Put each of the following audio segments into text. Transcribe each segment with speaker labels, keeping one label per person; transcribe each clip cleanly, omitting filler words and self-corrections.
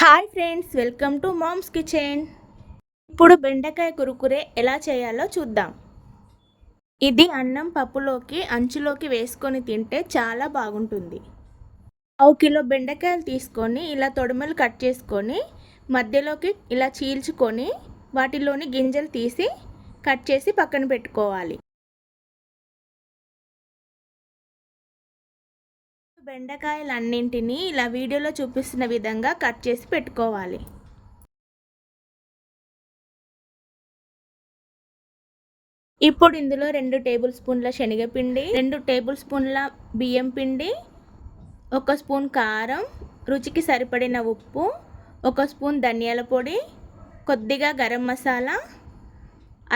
Speaker 1: Hi friends, welcome to mom's kitchen. ఇప్పుడు బెండకాయ కురుకురే ఎలా చేయాలో చూద్దాం. ఇది అన్నం పప్పులోకి అంచులోకి వేసుకొని తింటే చాలా బాగుంటుంది. 1 కిలో బెండకాయలు తీసుకొని ఇలా తొడిమలు కట్ చేసుకొని మధ్యలోకి ఇలా చీల్చుకొని వాటిలోని గింజలు తీసి కట్ చేసి పక్కన పెట్టుకోవాలి. బెండకాయలన్నింటినీ ఇలా వీడియోలో చూపిస్తున్న విధంగా కట్ చేసి పెట్టుకోవాలి. ఇప్పుడు ఇందులో 2 టేబుల్ స్పూన్ల శనగపిండి, 2 టేబుల్ స్పూన్ల బియ్యం పిండి, 1 స్పూన్ కారం, రుచికి సరిపడిన ఉప్పు, 1 స్పూన్ ధనియాల పొడి, కొద్దిగా గరం మసాలా,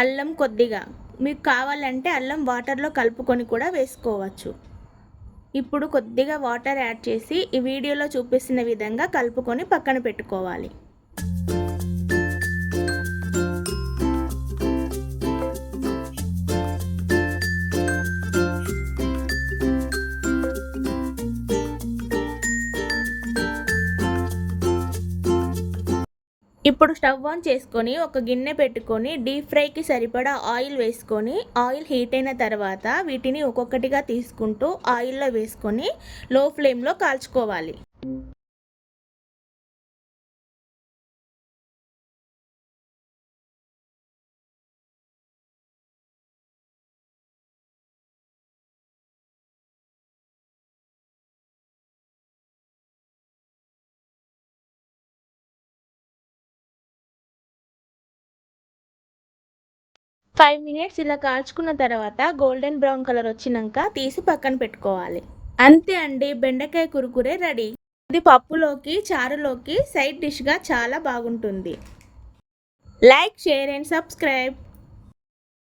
Speaker 1: అల్లం కొద్దిగా. మీకు కావాలంటే అల్లం వాటర్లో కలుపుకొని కూడా వేసుకోవచ్చు. ఇప్పుడు కొద్దిగా వాటర్ యాడ్ చేసి ఈ వీడియోలో చూపిస్తున్న విధంగా కలుపుకొని పక్కన పెట్టుకోవాలి. ఇప్పుడు స్టవ్ ఆన్ చేసుకొని ఒక గిన్నె పెట్టుకొని డీప్ ఫ్రైకి సరిపడా ఆయిల్ వేసుకొని ఆయిల్ హీట్ అయిన తర్వాత వీటిని ఒక్కొక్కటిగా తీసుకుంటూ ఆయిల్లో వేసుకొని లో ఫ్లేమ్లో కాల్చుకోవాలి. ఫైవ్ మినిట్స్ ఇలా కాల్చుకున్న తర్వాత గోల్డెన్ బ్రౌన్ కలర్ వచ్చినాక తీసి పక్కన పెట్టుకోవాలి. అంతే అండి, బెండకాయ కురుకురే రెడీ. ఇది పప్పులోకి చారులోకి సైడ్ డిష్గా చాలా బాగుంటుంది. Like, share and subscribe.